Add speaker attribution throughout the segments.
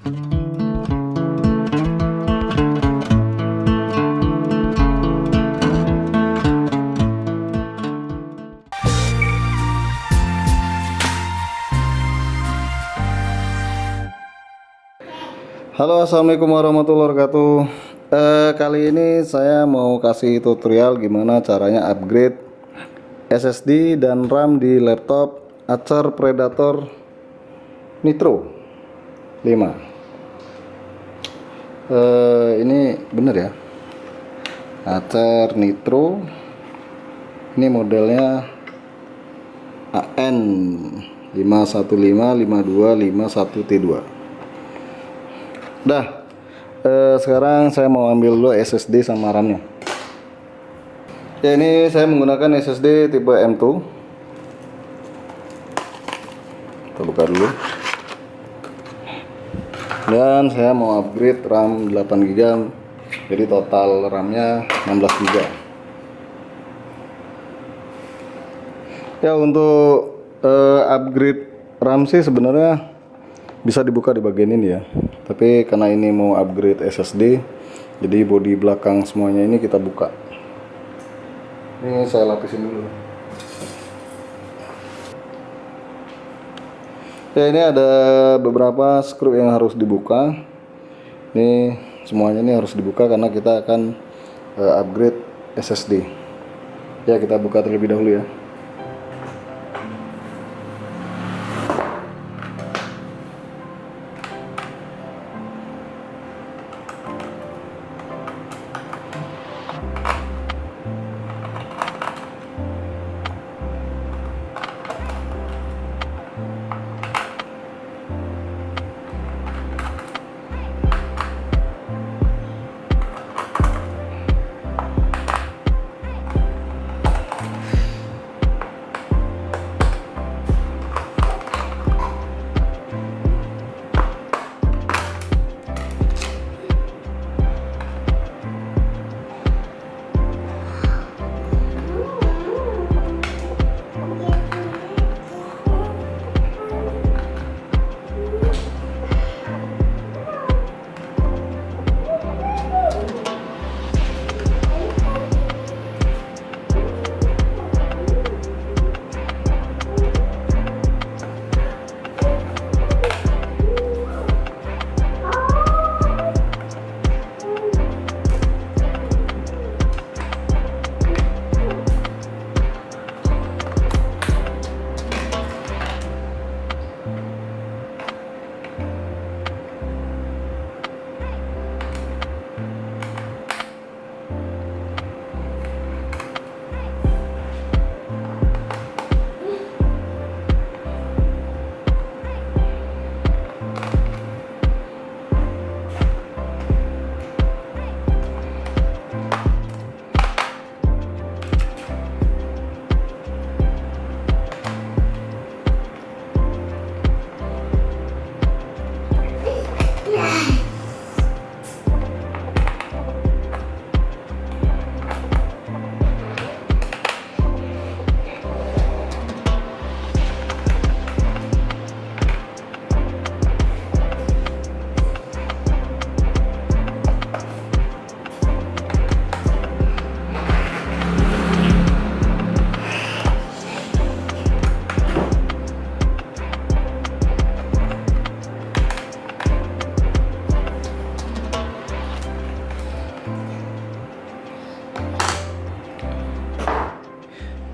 Speaker 1: Halo, assalamualaikum warahmatullahi wabarakatuh. Kali ini saya mau kasih tutorial gimana caranya upgrade SSD dan RAM di laptop Acer Predator Nitro 5. Ini bener ya, Acer Nitro. Ini modelnya AN 5155251T2. Sekarang saya mau ambil dulu SSD sama RAM-nya. Ya, ini saya menggunakan SSD tipe M2. Kita buka dulu. Dan saya mau upgrade RAM 8GB. Jadi total RAM-nya 16GB. Ya, untuk upgrade RAM sih sebenarnya bisa dibuka di bagian ini ya, tapi karena ini mau upgrade SSD, jadi bodi belakang semuanya ini kita buka. Ini saya lapisin dulu. Ya, ini ada beberapa skru yang harus dibuka. Ini semuanya ini harus dibuka karena kita akan upgrade SSD. Ya, kita buka terlebih dahulu ya.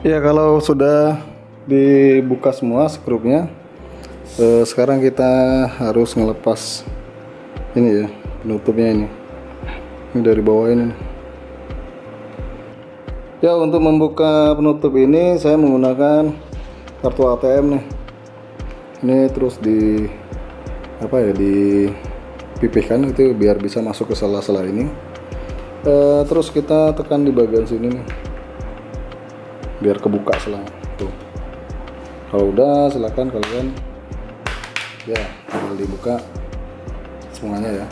Speaker 1: Ya, kalau sudah dibuka semua skrupnya, sekarang kita harus ngelepas ini ya, penutupnya ini dari bawah ini. Ya, untuk membuka penutup ini saya menggunakan kartu ATM nih. Ini terus dipipihkan itu biar bisa masuk ke sela-sela ini. Terus kita tekan di bagian sini nih, biar kebuka selangnya tuh. Kalau udah, silakan kalian ya tinggal dibuka semuanya ya.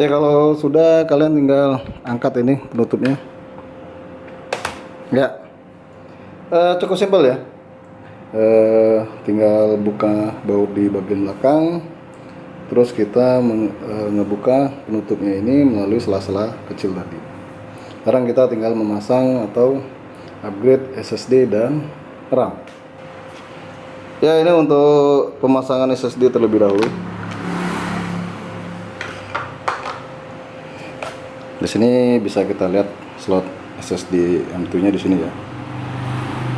Speaker 1: Ya, kalau sudah kalian tinggal angkat ini penutupnya ya. Cukup simpel ya. tinggal buka baut di bagian belakang, terus kita ngebuka penutupnya ini melalui sela-sela kecil tadi. Sekarang kita tinggal memasang atau upgrade SSD dan RAM. Ya, ini untuk pemasangan SSD terlebih dahulu. Di sini bisa kita lihat slot SSD M2-nya di sini ya.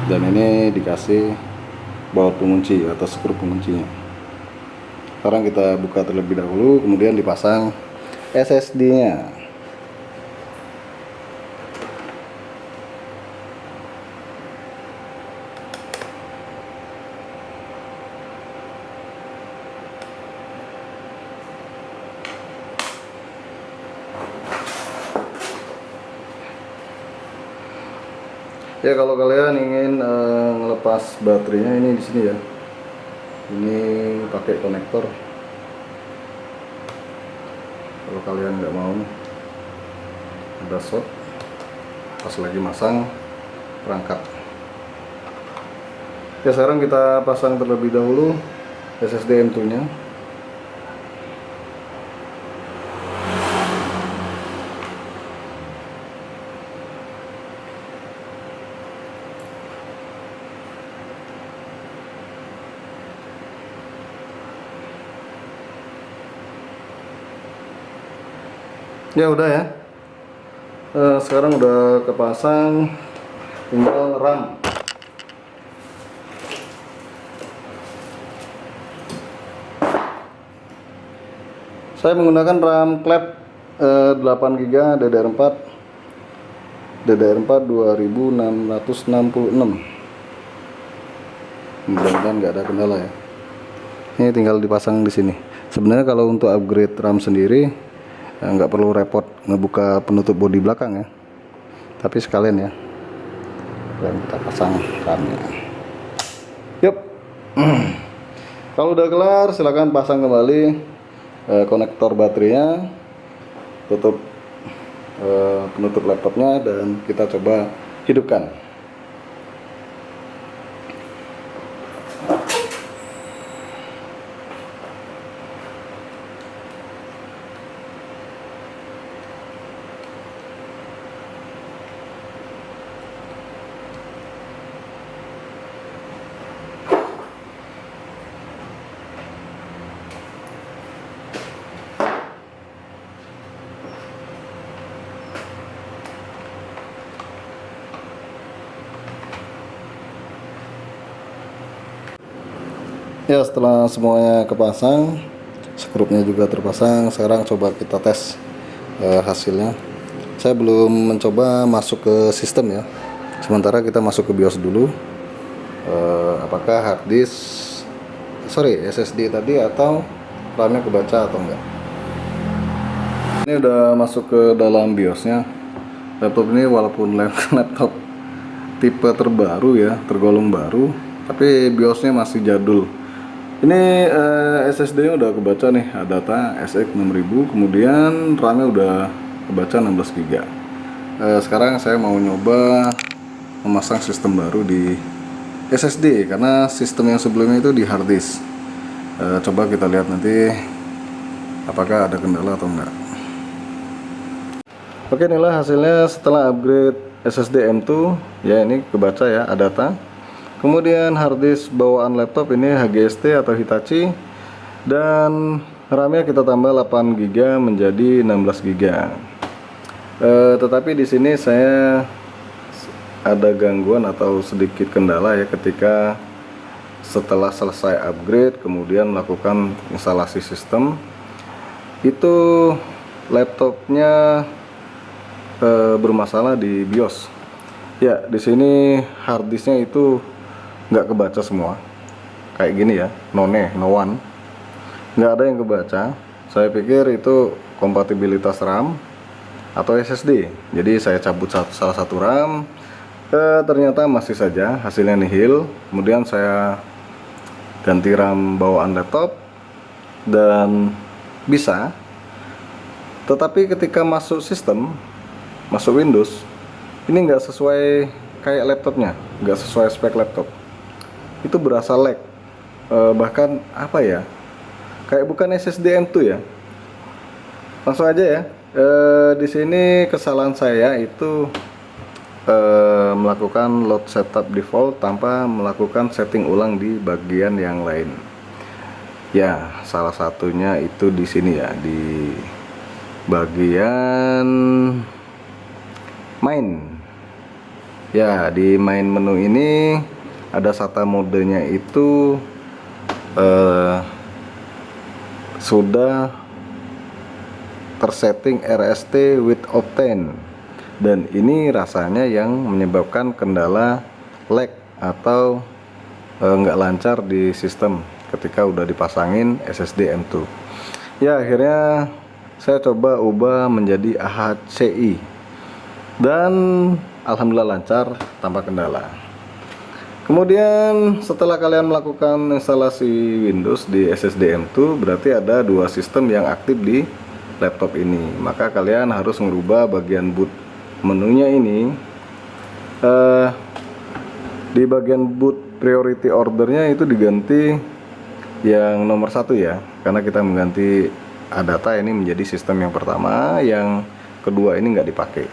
Speaker 1: Dan ini dikasih baut pengunci atau skru penguncinya. Sekarang kita buka terlebih dahulu, kemudian dipasang SSD-nya. Ya, kalau kalian ingin ngelepas baterainya, ini di sini ya. Ini pakai konektor. Kalau kalian nggak mau, ada short pas lagi masang perangkat. Ya, sekarang kita pasang terlebih dahulu SSD M2-nya. Ya udah ya, sekarang udah kepasang, tinggal RAM. Saya menggunakan RAM klep 8GB DDR4 2666. Mudah-mudahan nggak ada kendala ya. Ini tinggal dipasang di sini. Sebenarnya kalau untuk upgrade RAM sendiri nggak perlu repot ngebuka penutup bodi belakang ya, tapi sekalian ya, dan kita pasang RAM-nya. Yup. Kalau udah kelar, silahkan pasang kembali konektor baterainya, tutup penutup laptopnya, dan kita coba hidupkan. Ya, setelah semuanya kepasang, skrupnya juga terpasang, sekarang coba kita tes hasilnya. Saya belum mencoba masuk ke sistem ya, sementara kita masuk ke BIOS dulu. Apakah SSD tadi atau RAM-nya kebaca atau enggak. Ini udah masuk ke dalam BIOS-nya. Laptop ini walaupun laptop tipe terbaru ya, tergolong baru, tapi BIOS-nya masih jadul. Ini SSD-nya udah kebaca nih, Adata SX 6000, kemudian RAM-nya udah kebaca 16GB. Sekarang saya mau nyoba memasang sistem baru di SSD, karena sistem yang sebelumnya itu di hard disk. Coba kita lihat nanti apakah ada kendala atau enggak. Oke, inilah hasilnya setelah upgrade SSD M2. Ya, ini kebaca ya, Adata. Kemudian harddisk bawaan laptop ini HGST atau Hitachi, dan RAM-nya kita tambah 8GB menjadi 16GB. Tetapi di sini saya ada gangguan atau sedikit kendala ya, ketika setelah selesai upgrade kemudian melakukan instalasi sistem, itu laptopnya bermasalah di BIOS. Ya, di sini harddisknya itu nggak kebaca semua, kayak gini ya, no one, nggak ada yang kebaca. Saya pikir itu kompatibilitas RAM atau SSD, jadi saya cabut salah satu RAM, ternyata masih saja hasilnya nihil. Kemudian saya ganti RAM bawaan laptop dan bisa, tetapi ketika masuk sistem, masuk Windows, ini nggak sesuai kayak laptopnya, nggak sesuai spek laptop. itu berasa lag. Bahkan apa ya, kayak bukan SSD M2 ya. Langsung aja ya. Di sini kesalahan saya itu melakukan load setup default tanpa melakukan setting ulang di bagian yang lain. Ya, salah satunya itu di sini ya, di bagian main. Ya, di main menu ini ada SATA modenya itu sudah tersetting RST with Optane, dan ini rasanya yang menyebabkan kendala lag atau nggak lancar di sistem ketika udah dipasangin SSD M2. Ya, akhirnya saya coba ubah menjadi AHCI dan alhamdulillah lancar tanpa kendala. Kemudian setelah kalian melakukan instalasi Windows di SSD M2, berarti ada dua sistem yang aktif di laptop ini. Maka kalian harus merubah bagian boot menunya ini. Di bagian boot priority ordernya itu diganti yang nomor 1 ya, karena kita mengganti ADATA ini menjadi sistem yang pertama, yang kedua ini nggak dipakai.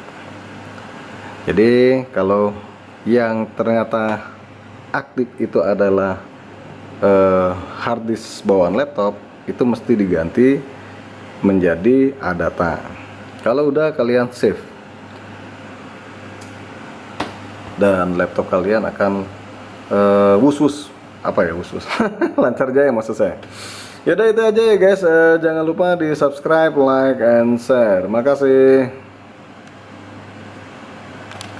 Speaker 1: Jadi kalau yang ternyata aktif itu adalah hard disk bawaan laptop, itu mesti diganti menjadi ADATA. Kalau udah kalian save, dan laptop kalian akan lancar jaya maksud saya. Yaudah, itu aja ya guys. Jangan lupa di subscribe, like, and share. Makasih.